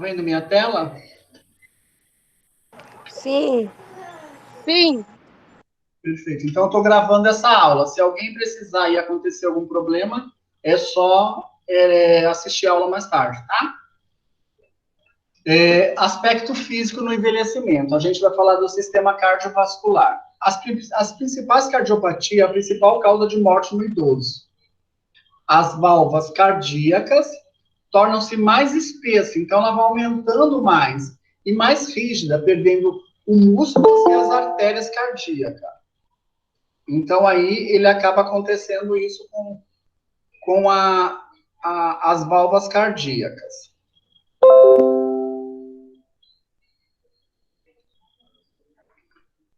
vendo minha tela? Sim. Sim. Perfeito. Então, eu estou gravando essa aula. Se alguém precisar e acontecer algum problema, é só assistir a aula mais tarde, tá? Aspecto físico no envelhecimento. A gente vai falar do sistema cardiovascular. As principais cardiopatias, a principal causa de morte no idoso. As válvulas cardíacas tornam-se mais espessas, então ela vai aumentando mais e mais rígida, perdendo o músculo e as artérias cardíacas. Então aí ele acaba acontecendo isso com as válvulas cardíacas.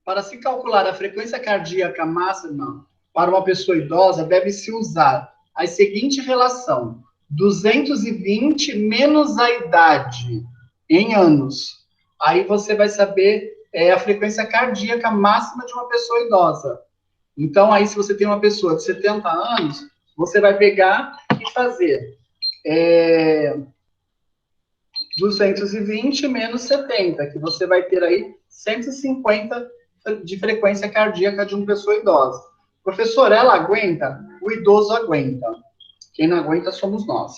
Para se calcular a frequência cardíaca máxima para uma pessoa idosa, deve-se usar a seguinte relação: 220 menos a idade em anos. Aí você vai saber a frequência cardíaca máxima de uma pessoa idosa. Então, aí, se você tem uma pessoa de 70 anos, você vai pegar e fazer 220 menos 70, que você vai ter aí 150 de frequência cardíaca de uma pessoa idosa. Professor, ela aguenta? O idoso aguenta. Quem não aguenta somos nós.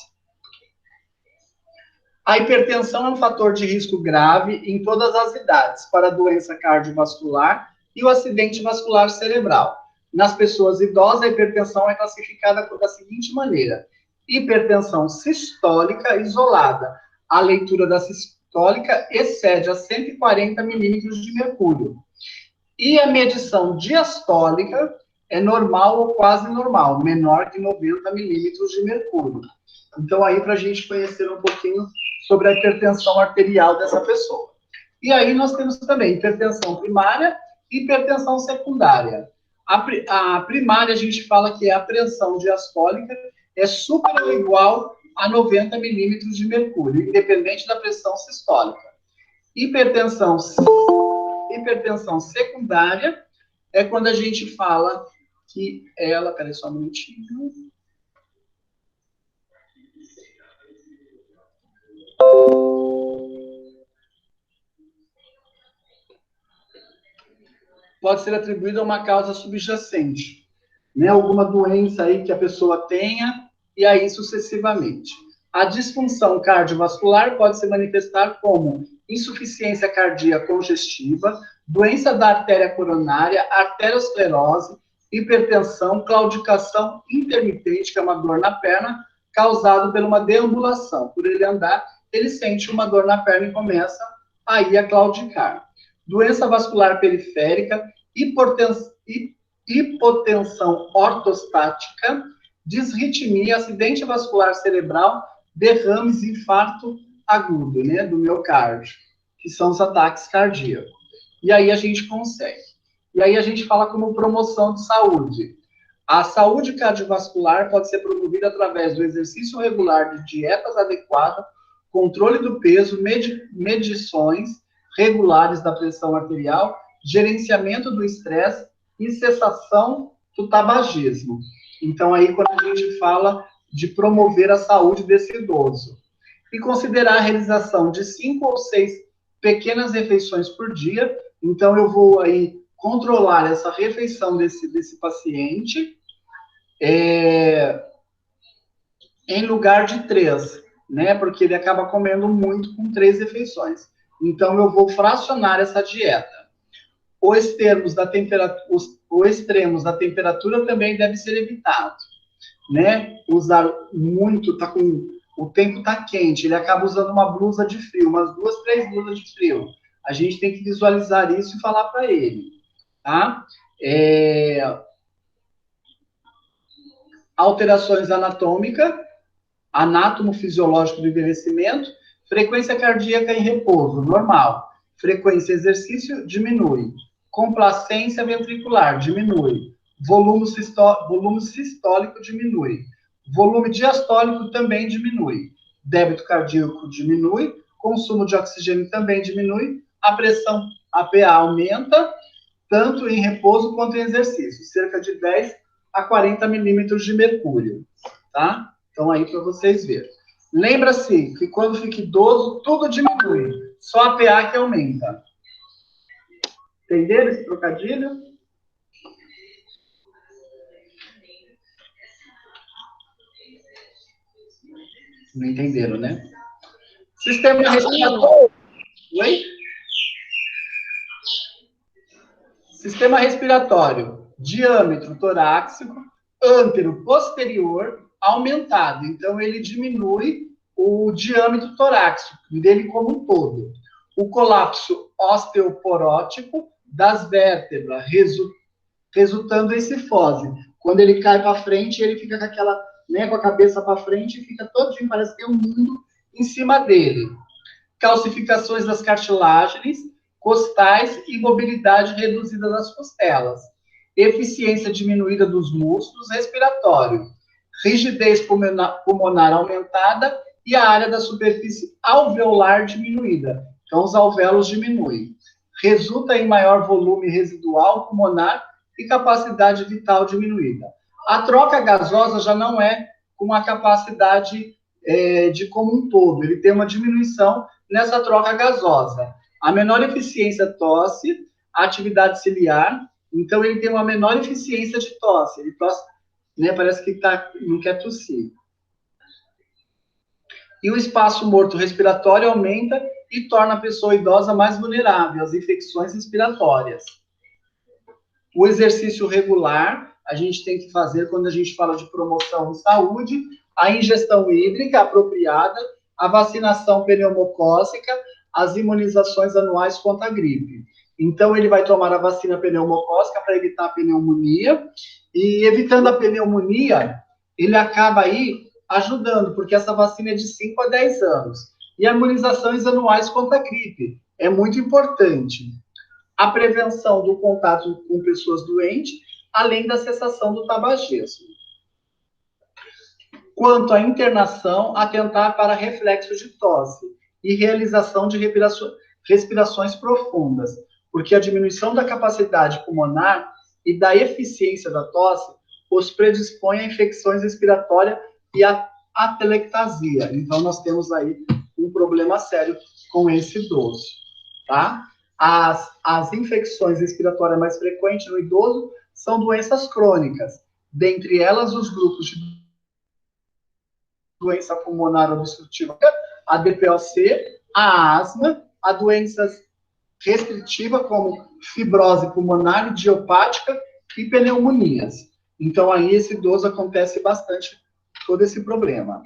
A hipertensão é um fator de risco grave em todas as idades para a doença cardiovascular e o acidente vascular cerebral. Nas pessoas idosas, a hipertensão é classificada da seguinte maneira: hipertensão sistólica isolada. A leitura da sistólica excede a 140 milímetros de mercúrio. E a medição diastólica é normal ou quase normal, menor que 90 milímetros de mercúrio. Então, aí, para a gente conhecer um pouquinho sobre a hipertensão arterial dessa pessoa. E aí nós temos também hipertensão primária e hipertensão secundária. A primária, a gente fala que é a pressão diastólica é super ou igual a 90 milímetros de mercúrio, independente da pressão sistólica. Hipertensão secundária é quando a gente fala que ela... Peraí só um minutinho. Pode ser atribuída a uma causa subjacente, né? Alguma doença aí que a pessoa tenha, e aí sucessivamente. A disfunção cardiovascular pode se manifestar como insuficiência cardíaca congestiva, doença da artéria coronária, arteriosclerose, hipertensão, claudicação intermitente, que é uma dor na perna, causado por uma deambulação. Por ele andar, ele sente uma dor na perna e começa aí a claudicar. Doença vascular periférica, hipotensão ortostática, disritmia, acidente vascular cerebral, derrames, infarto agudo, né, do miocárdio, que são os ataques cardíacos. E aí a gente consegue. E aí a gente fala como promoção de saúde. A saúde cardiovascular pode ser promovida através do exercício regular de dietas adequadas, controle do peso, medições regulares da pressão arterial, gerenciamento do estresse e cessação do tabagismo. Então, aí, quando a gente fala de promover a saúde desse idoso. E considerar a realização de 5 ou 6 pequenas refeições por dia. Então, eu vou aí controlar essa refeição desse paciente em lugar de 3, né? Porque ele acaba comendo muito com 3 refeições. Então, eu vou fracionar essa dieta. Os extremos da temperatura também deve ser evitado, né? Usar muito, o tempo está quente, ele acaba usando uma blusa de frio, umas 2, 3 blusas de frio. A gente tem que visualizar isso e falar para ele, tá? Alterações anatômicas, anátomo-fisiológico do envelhecimento, frequência cardíaca em repouso, normal. Frequência exercício, diminui. Complacência ventricular, diminui. Volume sistólico, diminui. Volume diastólico também diminui. Débito cardíaco diminui. Consumo de oxigênio também diminui. A pressão APA aumenta, tanto em repouso quanto em exercício. Cerca de 10 a 40 milímetros de mercúrio, tá? Então, aí para vocês verem. Lembra-se que quando fica idoso, tudo diminui. Só a PA que aumenta. Entenderam esse trocadilho? Não entenderam, né? Sistema respiratório. Oi? Sistema respiratório. Diâmetro torácico, ântero posterior aumentado. Então, ele diminui o diâmetro torácico dele como um todo. O colapso osteoporótico das vértebras, resultando em cifose. Quando ele cai para frente, ele fica com aquela, né, com a cabeça para frente e fica todinho, parece que tem um mundo em cima dele. Calcificações das cartilagens, costais e mobilidade reduzida das costelas. Eficiência diminuída dos músculos respiratórios. Rigidez pulmonar aumentada e a área da superfície alveolar diminuída. Então, os alvéolos diminuem. Resulta em maior volume residual pulmonar e capacidade vital diminuída. A troca gasosa já não é com a capacidade de como um todo. Ele tem uma diminuição nessa troca gasosa. A menor eficiência tosse, atividade ciliar, então ele tem uma menor eficiência de tosse. Ele tosse, né, parece que não quer tossir. E o espaço morto respiratório aumenta e torna a pessoa idosa mais vulnerável às infecções respiratórias. O exercício regular, a gente tem que fazer quando a gente fala de promoção de saúde, a ingestão hídrica apropriada, a vacinação pneumocócica, as imunizações anuais contra a gripe. Então, ele vai tomar a vacina pneumocócica para evitar a pneumonia, e evitando a pneumonia, ele acaba aí ajudando, porque essa vacina é de 5 a 10 anos. E imunizações anuais contra a gripe é muito importante. A prevenção do contato com pessoas doentes, além da cessação do tabagismo. Quanto à internação, atentar para reflexo de tosse e realização de respirações profundas, porque a diminuição da capacidade pulmonar e da eficiência da tosse os predispõe a infecções respiratórias e a atelectasia. Então, nós temos aí um problema sério com esse idoso, tá? As infecções respiratórias mais frequentes no idoso são doenças crônicas, dentre elas os grupos de doença pulmonar obstrutiva, a DPOC, a asma, a doenças restritivas como fibrose pulmonar idiopática e pneumonias. Então, aí, esse idoso acontece bastante todo esse problema.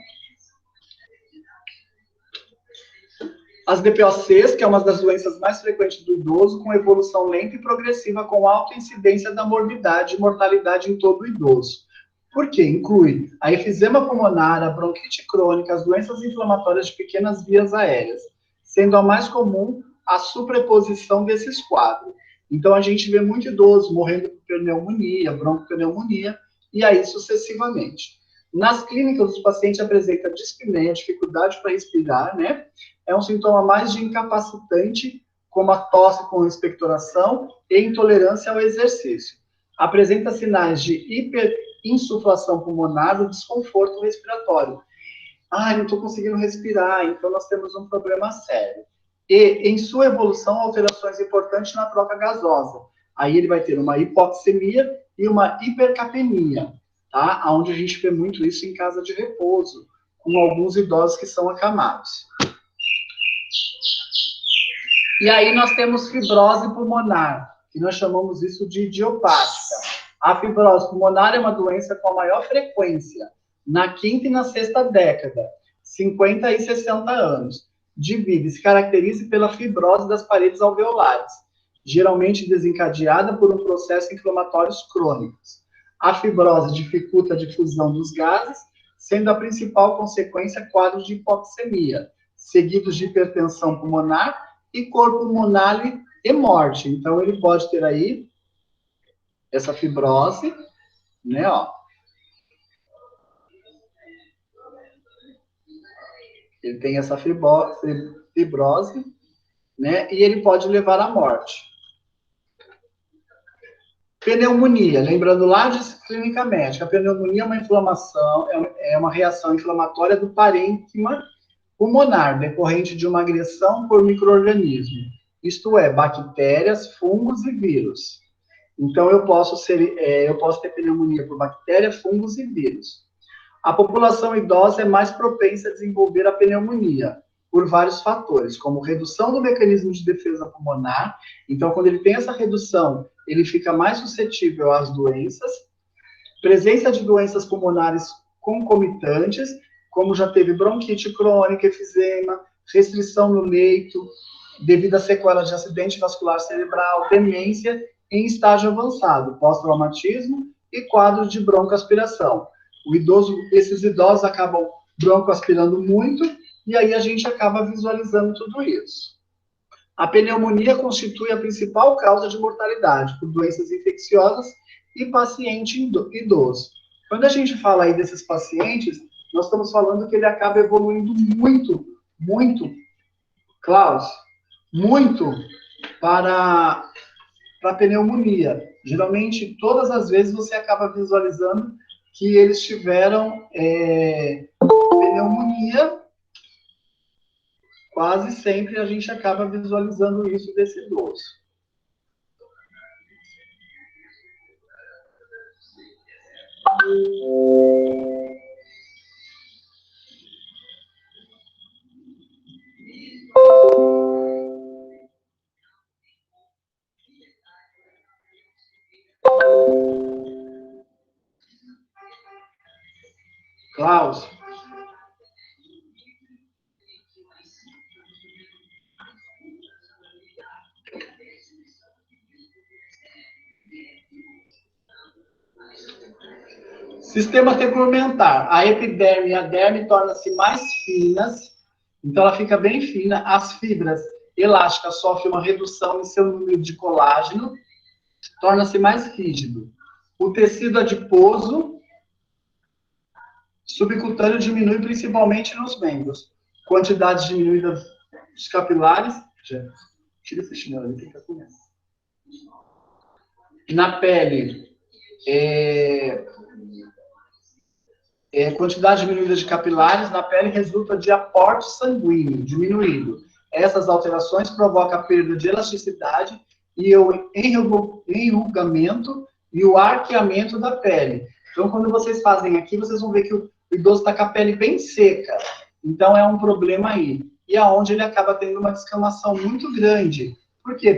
As DPOCs, que é uma das doenças mais frequentes do idoso, com evolução lenta e progressiva, com alta incidência da morbidade e mortalidade em todo o idoso. Por quê? Inclui a efizema pulmonar, a bronquite crônica, as doenças inflamatórias de pequenas vias aéreas, sendo a mais comum a superposição desses quadros. Então, a gente vê muito idoso morrendo por pneumonia, broncopneumonia, e aí sucessivamente. Nas clínicas, os pacientes apresentam dispneia, dificuldade para respirar, né? É um sintoma mais de incapacitante, como a tosse com expectoração e intolerância ao exercício. Apresenta sinais de hiperinsuflação pulmonar ou desconforto respiratório. Não estou conseguindo respirar, então nós temos um problema sério. E, em sua evolução, alterações importantes na troca gasosa. Aí ele vai ter uma hipoxemia e uma hipercapnia, tá? Onde a gente vê muito isso em casa de repouso, com alguns idosos que são acamados. E aí nós temos fibrose pulmonar, que nós chamamos isso de idiopática. A fibrose pulmonar é uma doença com a maior frequência, na quinta e na sexta década, 50 e 60 anos de vida, e se caracteriza pela fibrose das paredes alveolares, geralmente desencadeada por um processo inflamatório crônico. A fibrose dificulta a difusão dos gases, sendo a principal consequência quadros de hipoxemia, seguidos de hipertensão pulmonar e corpo pulmonar e morte. Então, ele pode ter aí essa fibrose, né, ó. Ele tem essa fibrose, né, e ele pode levar à morte. Pneumonia, lembrando lá de clínica médica, a pneumonia é uma inflamação, é uma reação inflamatória do parênquima pulmonar, decorrente de uma agressão por micro-organismo, isto é, bactérias, fungos e vírus. Então, eu posso ter pneumonia por bactéria, fungos e vírus. A população idosa é mais propensa a desenvolver a pneumonia, por vários fatores, como redução do mecanismo de defesa pulmonar. Então, quando ele tem essa redução, ele fica mais suscetível às doenças. Presença de doenças pulmonares concomitantes, como já teve bronquite crônica, efizema, restrição no leito, devido a sequelas de acidente vascular cerebral, demência em estágio avançado, pós-traumatismo e quadro de broncoaspiração. Esses idosos acabam broncoaspirando muito, e aí a gente acaba visualizando tudo isso. A pneumonia constitui a principal causa de mortalidade por doenças infecciosas e paciente idoso. Quando a gente fala aí desses pacientes, nós estamos falando que ele acaba evoluindo muito, Klaus, muito para a pneumonia. Geralmente, todas as vezes você acaba visualizando que eles tiveram pneumonia. Quase sempre a gente acaba visualizando isso desse idoso. Klaus. Sistema tegmentar. A epiderme e a derme tornam-se mais finas, então ela fica bem fina. As fibras elásticas sofrem uma redução em seu número de colágeno, torna-se mais rígido. O tecido adiposo subcutâneo diminui principalmente nos membros. Quantidades diminuídas dos capilares. Tira esse chinelo ali, fica com essa. Na pele, quantidade diminuída de capilares na pele resulta de aporte sanguíneo diminuído. Essas alterações provocam a perda de elasticidade e o enrugamento e o arqueamento da pele. Então, quando vocês fazem aqui, vocês vão ver que o idoso está com a pele bem seca. Então, é um problema aí. E aonde ele acaba tendo uma descamação muito grande. Por quê?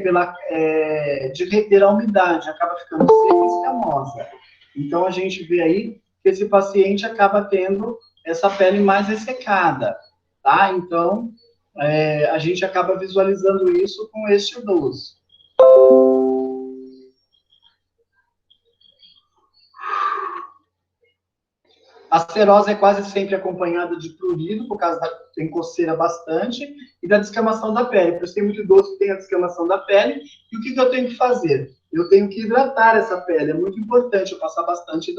De reter a umidade, acaba ficando seca e escamosa. Então, a gente vê aí que esse paciente acaba tendo essa pele mais ressecada, tá? Então, a gente acaba visualizando isso com este idoso. A serose é quase sempre acompanhada de prurido, por causa tem coceira bastante, e da descamação da pele. Por isso tem muito idoso que tem a descamação da pele. E o que eu tenho que fazer? Eu tenho que hidratar essa pele. É muito importante eu passar bastante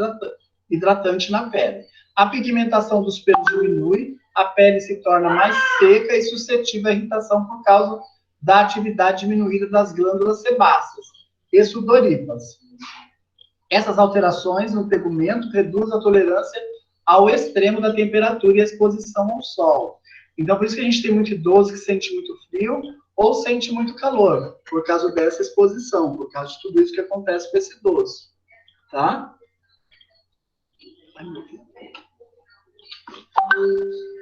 hidratante na pele. A pigmentação dos pelos diminui, a pele se torna mais seca e suscetível à irritação por causa da atividade diminuída das glândulas sebáceas e sudoríparas. Essas alterações no tegumento reduzem a tolerância ao extremo da temperatura e a exposição ao sol. Então, por isso que a gente tem muito idoso que sente muito frio ou sente muito calor, por causa dessa exposição, por causa de tudo isso que acontece com esse idoso, tá?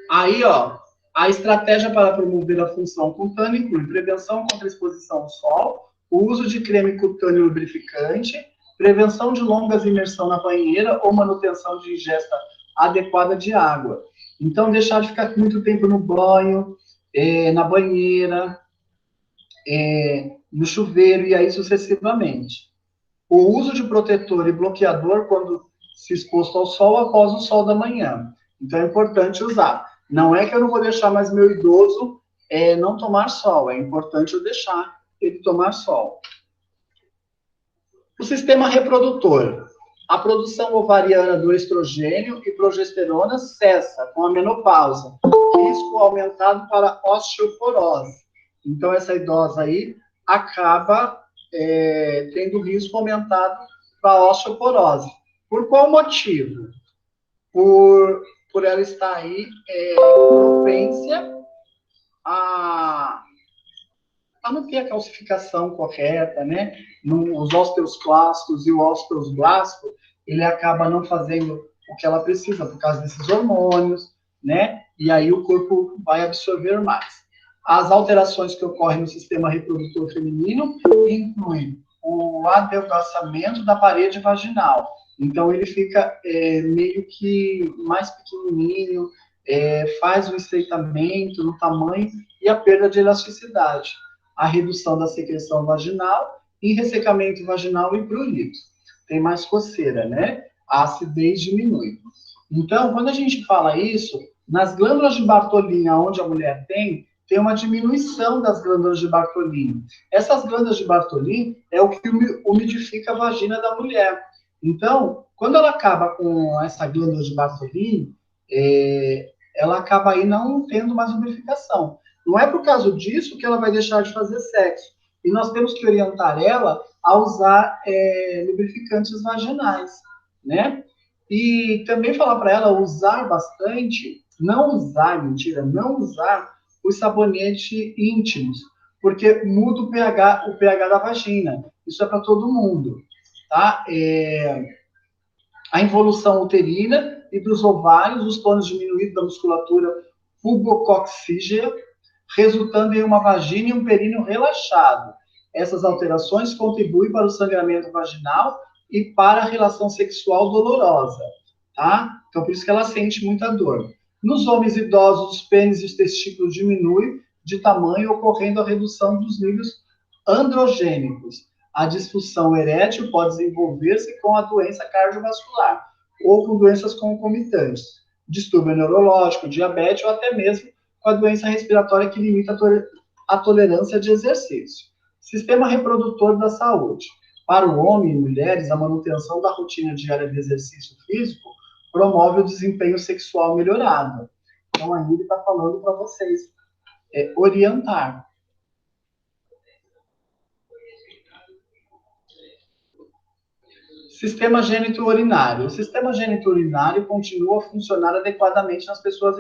Aí, ó, a estratégia para promover a função cutânea inclui prevenção contra a exposição ao sol, o uso de creme cutâneo lubrificante, prevenção de longas imersão na banheira ou manutenção de ingesta adequada de água. Então, deixar de ficar muito tempo no banho, na banheira, no chuveiro e aí sucessivamente. O uso de protetor e bloqueador quando se exposto ao sol após o sol da manhã. Então, é importante usar. Não é que eu não vou deixar mais meu idoso não tomar sol, é importante eu deixar ele tomar sol. O sistema reprodutor. A produção ovariana do estrogênio e progesterona cessa com a menopausa. Risco aumentado para osteoporose. Então, essa idosa aí acaba tendo risco aumentado para a osteoporose. Por qual motivo? Por ela estar aí propensa a não ter a calcificação correta, né? Os osteoclastos e o osteoblasto, ele acaba não fazendo o que ela precisa por causa desses hormônios, né? E aí o corpo vai absorver mais. As alterações que ocorrem no sistema reprodutor feminino incluem o adelgaçamento da parede vaginal. Então, ele fica meio que mais pequenininho, faz um estreitamento no tamanho e a perda de elasticidade. A redução da secreção vaginal e ressecamento vaginal e prurito. Tem mais coceira, né? A acidez diminui. Então, quando a gente fala isso, nas glândulas de Bartolin, onde a mulher tem uma diminuição das glândulas de Bartolin. Essas glândulas de Bartolin é o que umidifica a vagina da mulher. Então, quando ela acaba com essa glândula de Bartolin, ela acaba aí não tendo mais lubrificação. Não é por causa disso que ela vai deixar de fazer sexo. E nós temos que orientar ela a usar lubrificantes vaginais, né? E também falar para ela usar bastante, não usar os sabonetes íntimos, porque muda o pH da vagina. Isso é para todo mundo, tá? A involução uterina e dos ovários, os tônus diminuídos da musculatura pubococcígea, resultando em uma vagina e um períneo relaxado. Essas alterações contribuem para o sangramento vaginal e para a relação sexual dolorosa, tá? Então, por isso que ela sente muita dor. Nos homens idosos, os pênis e os testículos diminuem de tamanho, ocorrendo a redução dos níveis androgênicos. A disfunção erétil pode desenvolver-se com a doença cardiovascular ou com doenças concomitantes, distúrbio neurológico, diabetes ou até mesmo com a doença respiratória que limita a tolerância de exercício. Sistema reprodutor da saúde. Para o homem e mulheres, a manutenção da rotina diária de exercício físico promove o desempenho sexual melhorado. Então, aí ele está falando para vocês orientar. Sistema gênito-urinário. O sistema gênito-urinário continua a funcionar adequadamente nas pessoas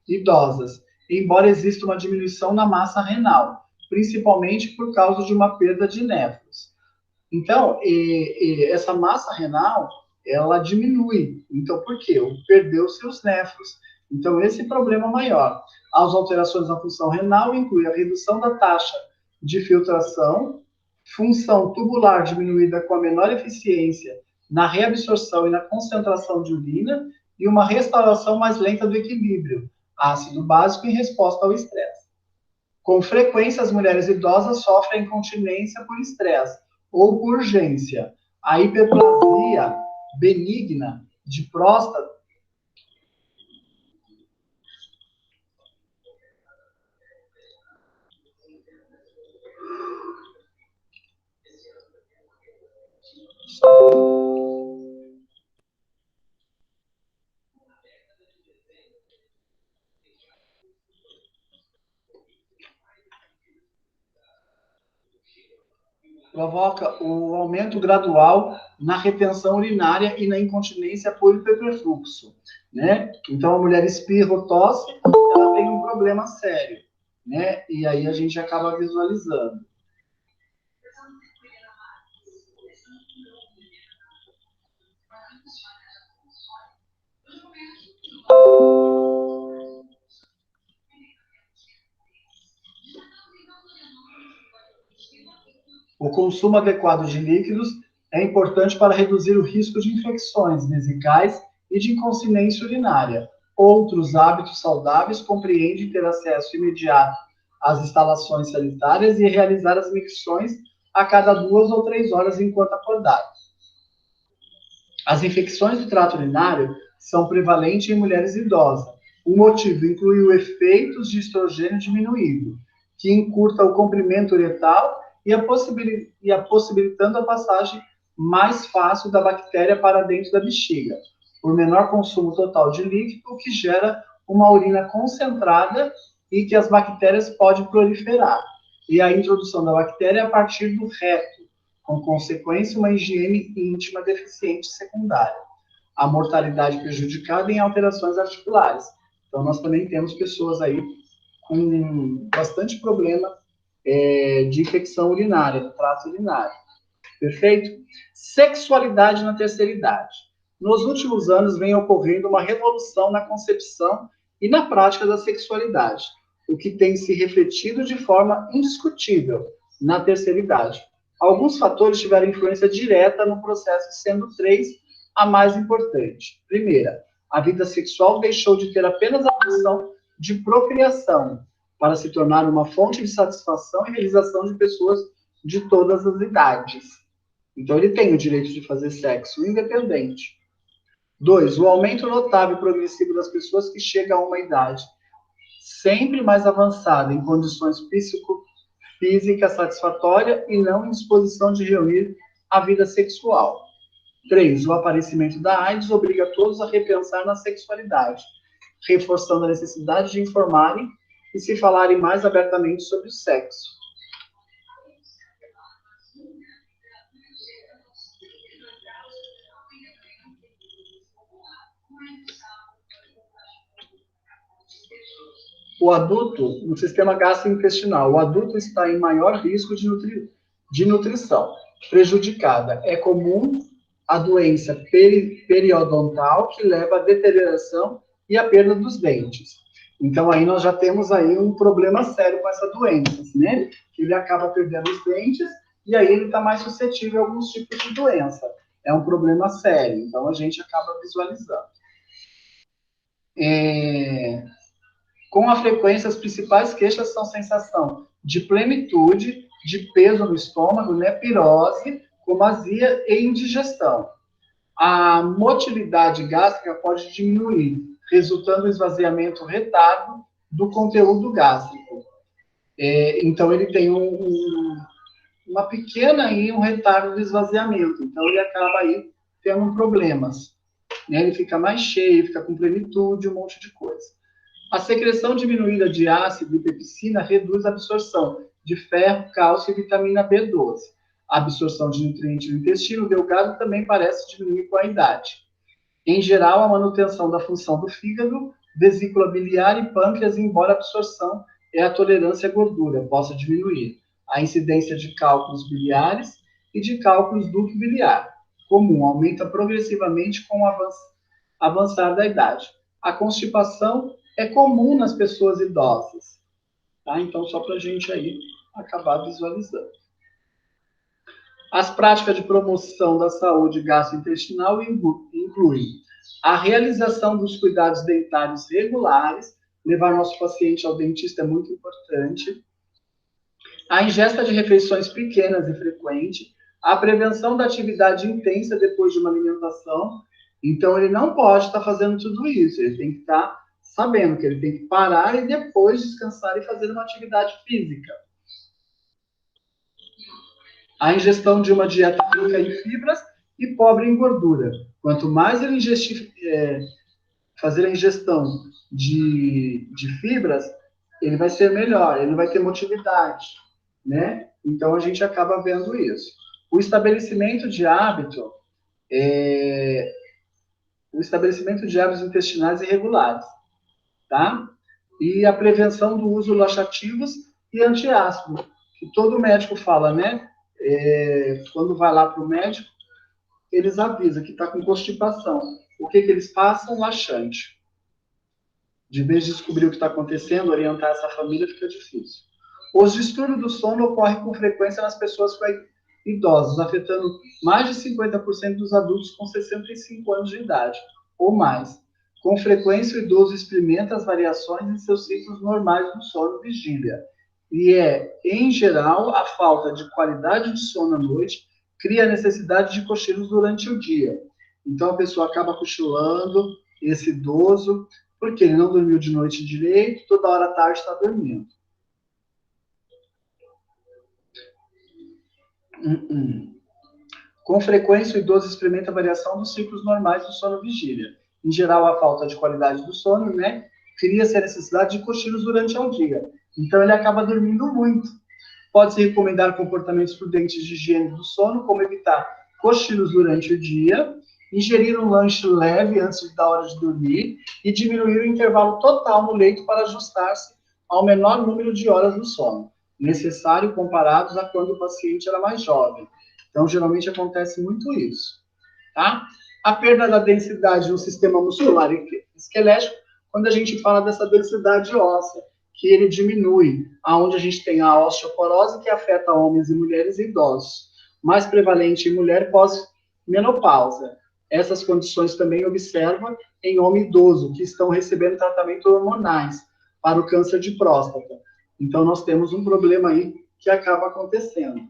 idosas, embora exista uma diminuição na massa renal, principalmente por causa de uma perda de néfros. Então, essa massa renal, ela diminui. Então, por quê? Perdeu seus néfros. Então, esse problema maior. As alterações na função renal incluem a redução da taxa de filtração, função tubular diminuída com a menor eficiência na reabsorção e na concentração de urina e uma restauração mais lenta do equilíbrio, ácido básico em resposta ao estresse. Com frequência, as mulheres idosas sofrem incontinência por estresse ou por urgência. A hiperplasia benigna de próstata provoca o aumento gradual na retenção urinária e na incontinência por hiperfluxo, né? Então, a mulher espirra ou tosse, ela tem um problema sério, né? E aí a gente acaba visualizando. O consumo adequado de líquidos é importante para reduzir o risco de infecções vesicais e de incontinência urinária. Outros hábitos saudáveis compreendem ter acesso imediato às instalações sanitárias e realizar as micções a cada 2 ou 3 horas enquanto acordado. As infecções do trato urinário são prevalentes em mulheres idosas. O motivo inclui o efeito de estrogênio diminuído, que encurta o comprimento uretal e possibilitando a passagem mais fácil da bactéria para dentro da bexiga, por menor consumo total de líquido, o que gera uma urina concentrada e que as bactérias podem proliferar. E a introdução da bactéria a partir do reto, com consequência uma higiene íntima deficiente secundária, a mortalidade prejudicada em alterações articulares. Então, nós também temos pessoas aí com bastante problema de infecção urinária, do trato urinário. Perfeito? Sexualidade na terceira idade. Nos últimos anos vem ocorrendo uma revolução na concepção e na prática da sexualidade, o que tem se refletido de forma indiscutível na terceira idade. Alguns fatores tiveram influência direta no processo, sendo 3 a mais importante. Primeira, a vida sexual deixou de ter apenas a função de procriação, para se tornar uma fonte de satisfação e realização de pessoas de todas as idades. Então, ele tem o direito de fazer sexo independente. 2, o aumento notável e progressivo das pessoas que chegam a uma idade sempre mais avançada em condições psicofísicas satisfatórias e não em disposição de reunir a vida sexual. 3, o aparecimento da AIDS obriga todos a repensar na sexualidade, reforçando a necessidade de informarem e se falarem mais abertamente sobre o sexo. O adulto, no sistema gastrointestinal, o adulto está em maior risco de nutrição prejudicada. É comum a doença periodontal, que leva à deterioração e à perda dos dentes. Então, aí nós já temos aí um problema sério com essa doença, né? Ele acaba perdendo os dentes e aí ele está mais suscetível a alguns tipos de doença. É um problema sério, então a gente acaba visualizando. Com a frequência, as principais queixas são sensação de plenitude, de peso no estômago, né, pirose, como azia e indigestão. A motilidade gástrica pode diminuir, resultando no esvaziamento retardo do conteúdo gástrico. Então, ele tem uma pequena aí, um retardo de esvaziamento. Então, ele acaba aí tendo problemas. Né? Ele fica mais cheio, fica com plenitude, um monte de coisa. A secreção diminuída de ácido e pepsina reduz a absorção de ferro, cálcio e vitamina B12. A absorção de nutrientes no intestino delgado também parece diminuir com a idade. Em geral, a manutenção da função do fígado, vesícula biliar e pâncreas, embora a absorção e a tolerância à gordura possa diminuir. A incidência de cálculos biliares e de cálculos ducto biliar comum aumenta progressivamente com o avançar da idade. A constipação é comum nas pessoas idosas. Tá? Então, só para a gente aí acabar visualizando. As práticas de promoção da saúde gastrointestinal incluem a realização dos cuidados dentários regulares, levar nosso paciente ao dentista é muito importante, a ingesta de refeições pequenas e frequentes, a prevenção da atividade intensa depois de uma alimentação. Então, ele não pode estar fazendo tudo isso, ele tem que estar sabendo que ele tem que parar e depois descansar e fazer uma atividade física. A ingestão de uma dieta rica em fibras e pobre em gordura. Quanto mais ele fazer a ingestão de fibras, ele vai ser melhor, ele vai ter motilidade, né? Então, a gente acaba vendo isso. O estabelecimento de hábitos intestinais irregulares, tá? E a prevenção do uso de laxativos e antiácido, que todo médico fala, né? Quando vai lá para o médico, eles avisam que está com constipação. O que eles passam? Laxante. De vez de descobrir o que está acontecendo, orientar essa família fica difícil. Os distúrbios do sono ocorrem com frequência nas pessoas idosas, afetando mais de 50% dos adultos com 65 anos de idade ou mais. Com frequência, o idoso experimenta as variações em seus ciclos normais do sono e vigília. E em geral, a falta de qualidade de sono à noite cria a necessidade de cochilos durante o dia. Então, a pessoa acaba cochilando, esse idoso, porque ele não dormiu de noite direito, toda hora à tarde está dormindo. Com frequência, o idoso experimenta a variação dos ciclos normais do sono e vigília. Em geral, a falta de qualidade do sono, né, cria-se a necessidade de cochilos durante o dia. Então, ele acaba dormindo muito. Pode-se recomendar comportamentos prudentes de higiene do sono, como evitar cochilos durante o dia, ingerir um lanche leve antes da hora de dormir e diminuir o intervalo total no leito para ajustar-se ao menor número de horas do sono necessário comparados a quando o paciente era mais jovem. Então, geralmente acontece muito isso, tá? A perda da densidade no sistema muscular e esquelético, quando a gente fala dessa densidade óssea, que ele diminui, aonde a gente tem a osteoporose, que afeta homens e mulheres e idosos, mais prevalente em mulher pós-menopausa. Essas condições também observa em homem idoso, que estão recebendo tratamento hormonais para o câncer de próstata. Então, nós temos um problema aí que acaba acontecendo.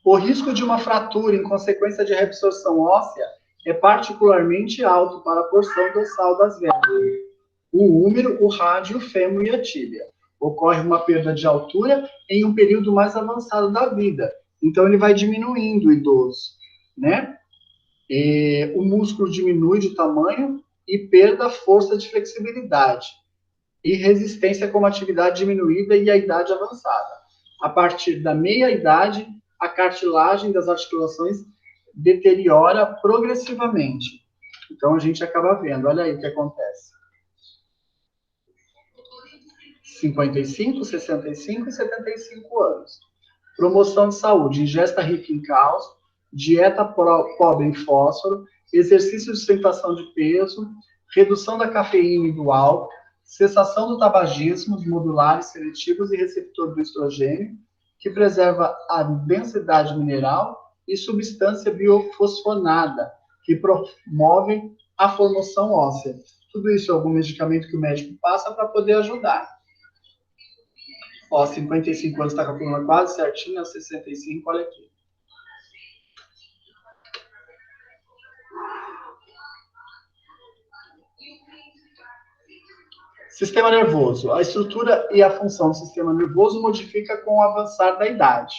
O risco de uma fratura em consequência de reabsorção óssea é particularmente alto para a porção dorsal das vértebras, o húmero, o rádio, o fêmur e a tíbia. Ocorre uma perda de altura em um período mais avançado da vida. Então, ele vai diminuindo o idoso, né? O músculo diminui de tamanho e perda força de flexibilidade e resistência como atividade diminuída e a idade avançada. A partir da meia-idade, a cartilagem das articulações deteriora progressivamente. Então, a gente acaba vendo, olha aí o que acontece. 55, 65 e 75 anos. Promoção de saúde, ingesta rica em cálcio, dieta pobre em fósforo, exercício de sustentação de peso, redução da cafeína e do álcool, cessação do tabagismo, dos modulares seletivos e receptor do estrogênio, que preserva a densidade mineral e substância biofosfonada, que promovem a formação óssea. Tudo isso é algum medicamento que o médico passa para poder ajudar. Ó, 55 anos está com a coluna quase certinha, 65, olha aqui. Sistema nervoso. A estrutura e a função do sistema nervoso modifica com o avançar da idade.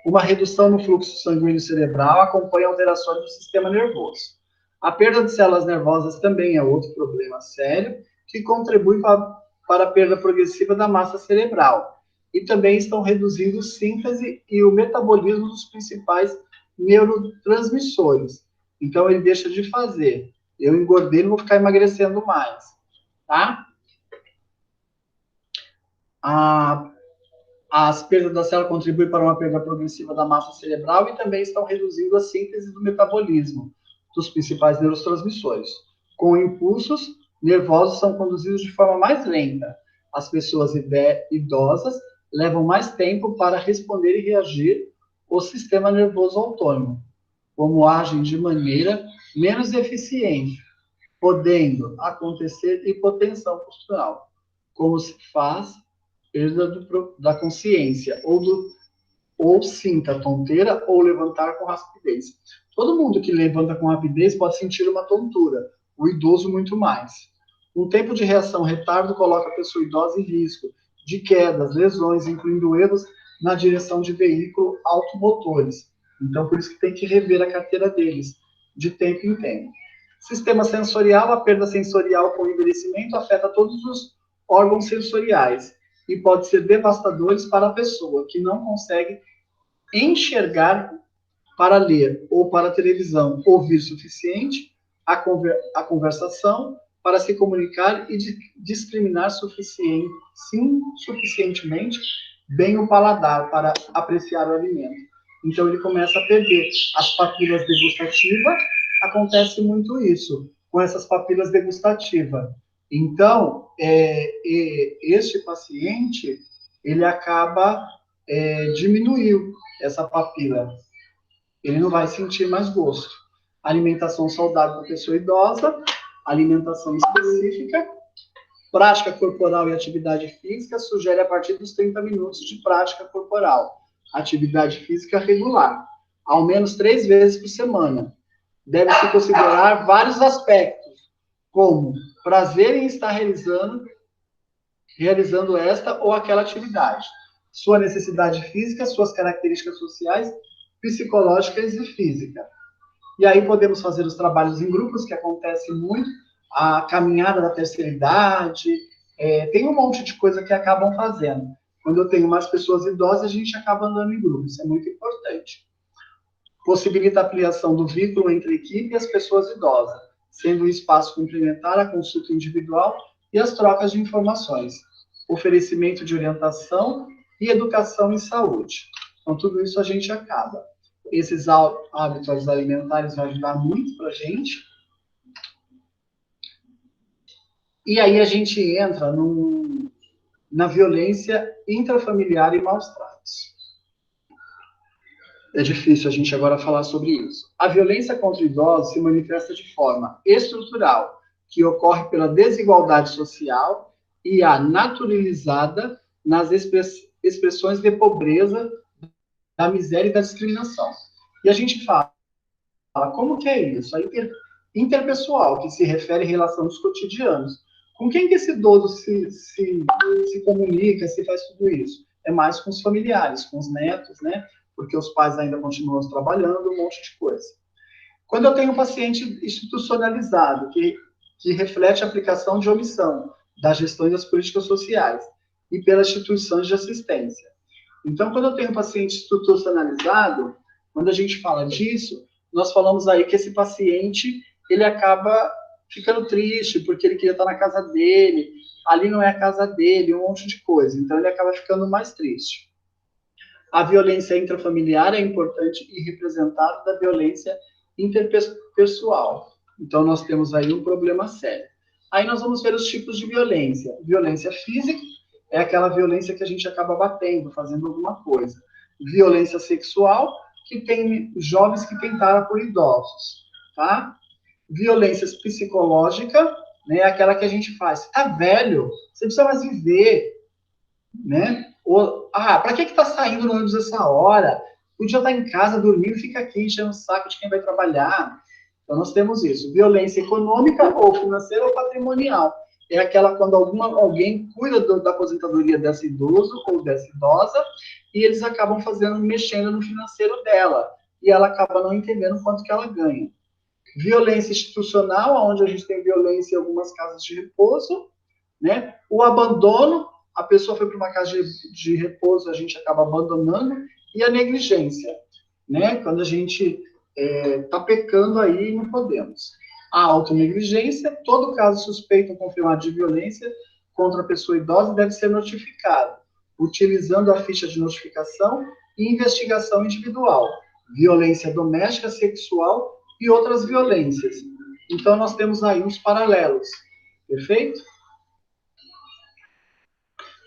Uma redução no fluxo sanguíneo cerebral acompanha alterações do sistema nervoso. A perda de células nervosas também é outro problema sério, que contribui para a perda progressiva da massa cerebral. E também estão reduzindo a síntese e o metabolismo dos principais neurotransmissores. Então, ele deixa de fazer. Eu engordei, não vou ficar emagrecendo mais. Tá? As perdas da célula contribuem para uma perda progressiva da massa cerebral e também estão reduzindo a síntese do metabolismo dos principais neurotransmissores. Com impulsos, nervosos são conduzidos de forma mais lenta. As pessoas idosas levam mais tempo para responder e reagir ao sistema nervoso autônomo, como agem de maneira menos eficiente, podendo acontecer hipotensão postural, como se faz perda da consciência, ou sinta tonteira, ou levantar com rapidez. Todo mundo que levanta com rapidez pode sentir uma tontura, o idoso muito mais. Um tempo de reação retardo coloca a pessoa idosa em risco de quedas, lesões, incluindo erros na direção de veículos automotores. Então, por isso que tem que rever a carteira deles, de tempo em tempo. Sistema sensorial, a perda sensorial com o envelhecimento afeta todos os órgãos sensoriais e pode ser devastadores para a pessoa que não consegue enxergar para ler ou para a televisão, ouvir suficiente, a conversação, para se comunicar e discriminar suficientemente bem o paladar para apreciar o alimento. Então, ele começa a perder as papilas degustativas. Acontece muito isso com essas papilas degustativas. Então, este paciente, ele acaba diminuiu essa papila. Ele não vai sentir mais gosto. Alimentação saudável para pessoa idosa, alimentação específica, prática corporal e atividade física, sugere a partir dos 30 minutos de prática corporal. Atividade física regular, ao menos 3 vezes por semana. Deve-se considerar vários aspectos, como prazer em estar realizando esta ou aquela atividade, sua necessidade física, suas características sociais, psicológicas e físicas. E aí podemos fazer os trabalhos em grupos, que acontece muito, a caminhada da terceira idade, tem um monte de coisa que acabam fazendo. Quando eu tenho mais pessoas idosas, a gente acaba andando em grupo, isso é muito importante. Possibilita a ampliação do vínculo entre a equipe e as pessoas idosas, sendo um espaço complementar à consulta individual e as trocas de informações, oferecimento de orientação e educação em saúde. Então, tudo isso a gente acaba. Esses hábitos alimentares vão ajudar muito para a gente. E aí a gente entra na violência intrafamiliar e maus tratos. É difícil a gente agora falar sobre isso. A violência contra idosos se manifesta de forma estrutural, que ocorre pela desigualdade social e a naturalizada nas expressões de pobreza, da miséria e da discriminação. E a gente fala, como que é isso? A interpessoal, que se refere à relação dos cotidianos. Com quem que esse idoso se comunica, se faz tudo isso? É mais com os familiares, com os netos, né? Porque os pais ainda continuam trabalhando, um monte de coisa. Quando eu tenho um paciente institucionalizado, que reflete a aplicação de omissão das gestões das políticas sociais e pelas instituições de assistência. Então, quando eu tenho um paciente institucionalizado, quando a gente fala disso, nós falamos aí que esse paciente, ele acaba ficando triste, porque ele queria estar na casa dele, ali não é a casa dele, um monte de coisa. Então, ele acaba ficando mais triste. A violência intrafamiliar é importante e representada da violência interpessoal. Então, nós temos aí um problema sério. Aí nós vamos ver os tipos de violência. Violência física é aquela violência que a gente acaba batendo, fazendo alguma coisa. Violência sexual, que tem jovens que tentaram por idosos, tá? Violência psicológica, né, aquela que a gente faz. Você tá velho, você precisa mais viver, né? Ou, pra que tá saindo no ônibus essa hora? Podia estar em casa, dormindo, fica aqui enchendo o saco de quem vai trabalhar. Então, nós temos isso. Violência econômica, ou financeira, ou patrimonial. É aquela quando alguém cuida da aposentadoria desse idoso ou dessa idosa, e eles acabam mexendo no financeiro dela. E ela acaba não entendendo quanto que ela ganha. Violência institucional, onde a gente tem violência em algumas casas de repouso, né? O abandono, a pessoa foi para uma casa de repouso, a gente acaba abandonando, e a negligência, né? Quando a gente está pecando aí e não podemos. A autonegligência, todo caso suspeito ou confirmado de violência contra a pessoa idosa deve ser notificado, utilizando a ficha de notificação e investigação individual. Violência doméstica, sexual e outras violências. Então, nós temos aí uns paralelos. Perfeito?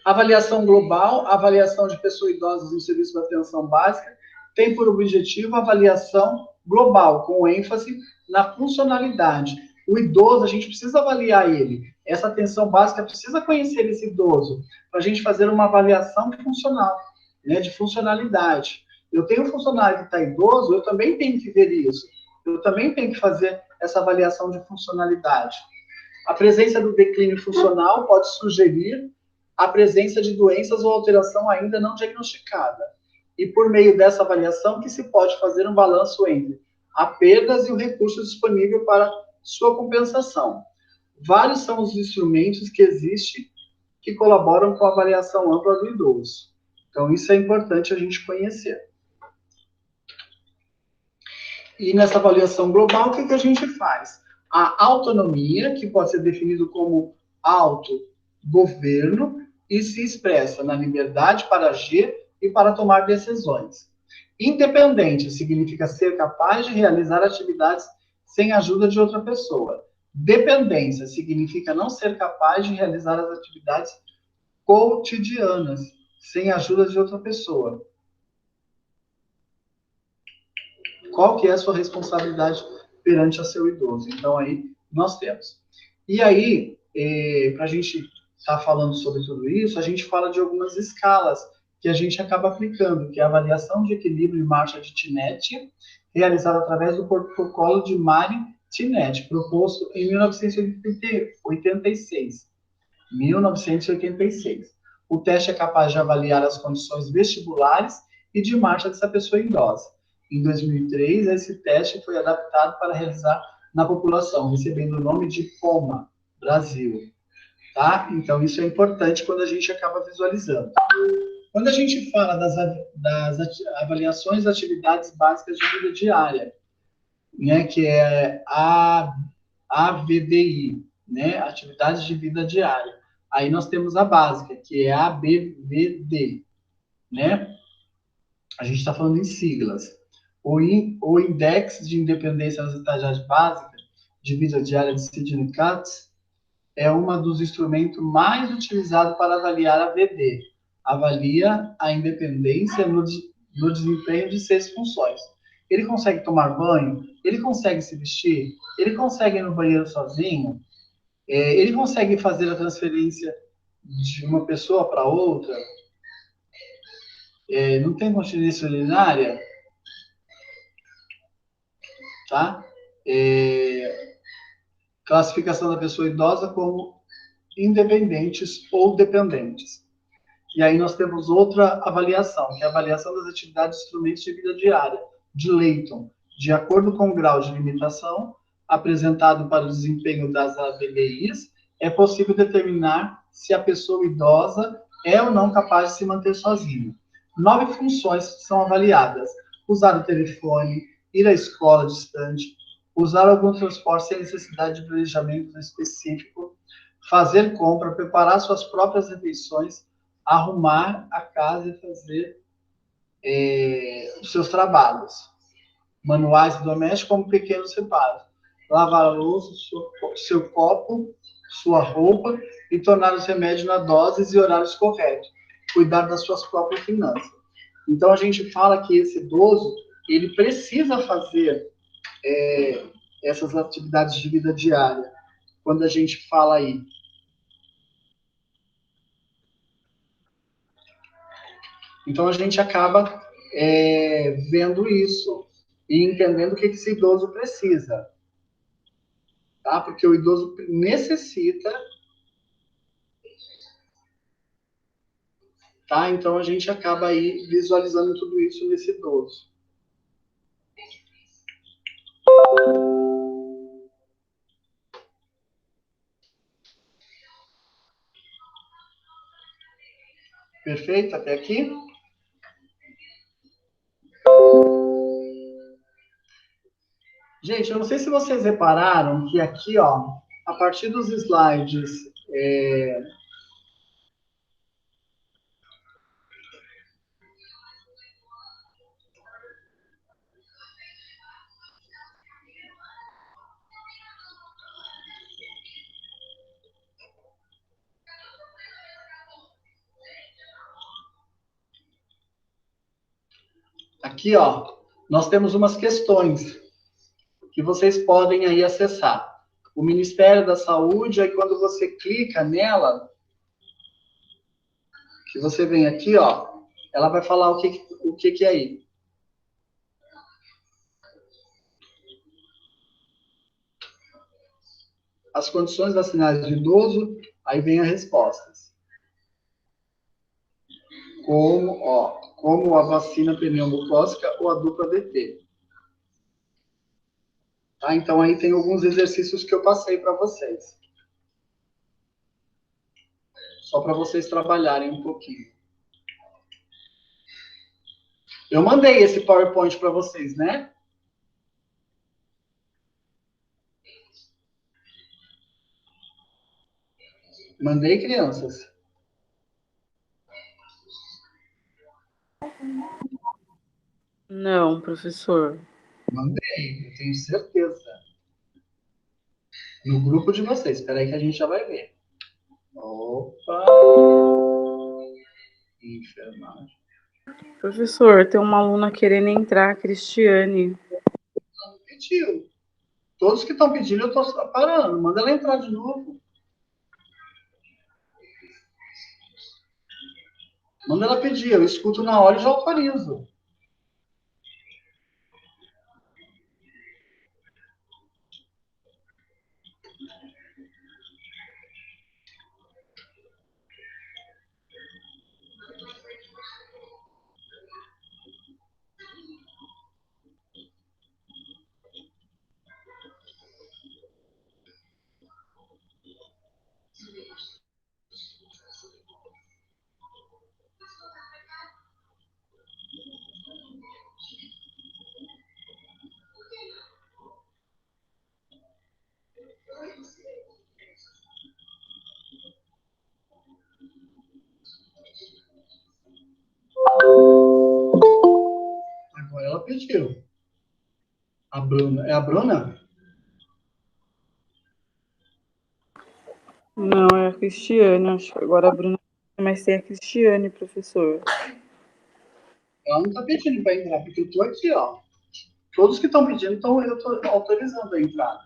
Avaliação global, avaliação de pessoas idosas no serviço de atenção básica, tem por objetivo a avaliação global, com ênfase na funcionalidade. O idoso, a gente precisa avaliar ele. Essa atenção básica precisa conhecer esse idoso, para a gente fazer uma avaliação funcional, né, de funcionalidade. Eu tenho um funcionário que está idoso, eu também tenho que ver isso. Eu também tenho que fazer essa avaliação de funcionalidade. A presença do declínio funcional pode sugerir a presença de doenças ou alteração ainda não diagnosticada. E por meio dessa avaliação que se pode fazer um balanço entre as perdas e o recurso disponível para sua compensação. Vários são os instrumentos que existem que colaboram com a avaliação ampla do idoso. Então, isso é importante a gente conhecer. E nessa avaliação global, o que a gente faz? A autonomia, que pode ser definido como autogoverno, e se expressa na liberdade para agir e para tomar decisões. Independente significa ser capaz de realizar atividades sem ajuda de outra pessoa. Dependência significa não ser capaz de realizar as atividades cotidianas sem ajuda de outra pessoa. Qual que é a sua responsabilidade perante a seu idoso? Então, aí, nós temos. E aí, para a gente estar falando sobre tudo isso, a gente fala de algumas escalas que a gente acaba aplicando, que é a avaliação de equilíbrio e marcha de Tinetti, realizada através do protocolo de Mari-Tinetti, proposto em 1986. O teste é capaz de avaliar as condições vestibulares e de marcha dessa pessoa idosa. Em 2003, esse teste foi adaptado para realizar na população, recebendo o nome de POMA, Brasil. Tá? Então, isso é importante quando a gente acaba visualizando. Quando a gente fala das avaliações das atividades básicas de vida diária, né, que é a AVDI, né, atividades de vida diária. Aí nós temos a básica, que é a ABVD, né? A gente está falando em siglas. O Index de Independência das Atividades Básicas de Vida Diária de Sidney Katz é um dos instrumentos mais utilizados para avaliar a VD. Avalia a independência no desempenho de 6 funções. Ele consegue tomar banho? Ele consegue se vestir? Ele consegue ir no banheiro sozinho? Ele consegue fazer a transferência de uma pessoa para outra? Não tem continência urinária? Tá? Classificação da pessoa idosa como independentes ou dependentes. E aí nós temos outra avaliação, que é a avaliação das atividades e instrumentos de vida diária, de Layton, de acordo com o grau de limitação apresentado para o desempenho das ABDIs, é possível determinar se a pessoa idosa é ou não capaz de se manter sozinha. 9 funções são avaliadas: usar o telefone, ir à escola distante, usar algum transporte sem necessidade de planejamento específico, fazer compra, preparar suas próprias refeições, arrumar a casa e fazer os seus trabalhos, manuais e domésticos, como pequenos reparos, lavar a louça, seu copo, sua roupa e tornar os remédios na doses e horários corretos, cuidar das suas próprias finanças. Então a gente fala que esse idoso ele precisa fazer essas atividades de vida diária. Quando a gente fala aí, então a gente acaba vendo isso e entendendo o que esse idoso precisa, tá? Porque o idoso necessita, tá? Então a gente acaba aí visualizando tudo isso nesse idoso. Perfeito até aqui? Gente, eu não sei se vocês repararam que aqui, ó, a partir dos slides aqui, ó, nós temos umas questões que vocês podem aí acessar. O Ministério da Saúde, aí quando você clica nela, que você vem aqui, ó, ela vai falar o que é aí. As condições vacinais do idoso, aí vem as respostas. Como a vacina pneumocócica ou a dupla DT. Tá? Então aí tem alguns exercícios que eu passei para vocês. Só para vocês trabalharem um pouquinho. Eu mandei esse PowerPoint para vocês, né? Mandei, crianças. Não, professor. Mandei, eu tenho certeza. No grupo de vocês. Espera aí que a gente já vai ver. Opa! Enfermagem. Professor, tem uma aluna querendo entrar, Cristiane. Não pediu. Todos que estão pedindo, eu estou parando. Manda ela entrar de novo. Manda ela pedir. Eu escuto na hora e já autorizo. Ela pediu. A Bruna. É a Bruna? Não, é a Cristiane. Acho que agora a Bruna. Mas tem a Cristiane, professor. Ela não tá pedindo para entrar, porque eu tô aqui, ó. Todos que estão pedindo, eu tô autorizando a entrada.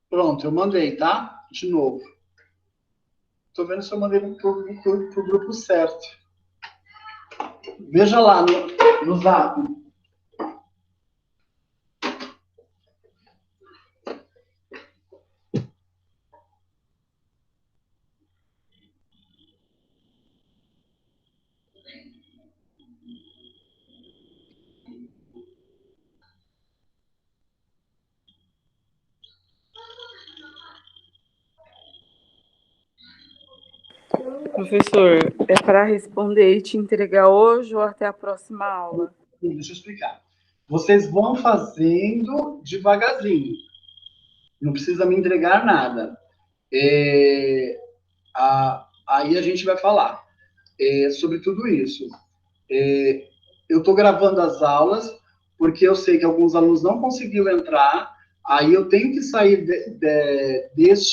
Pronto, eu mandei, tá? De novo. Tô vendo se eu mandei pro grupo certo. Veja lá no Zap. Professor, é para responder e te entregar hoje ou até a próxima aula? Deixa eu explicar. Vocês vão fazendo devagarzinho. Não precisa me entregar nada. Aí a gente vai falar sobre tudo isso. Eu estou gravando as aulas porque eu sei que alguns alunos não conseguiram entrar. Aí eu tenho que sair deste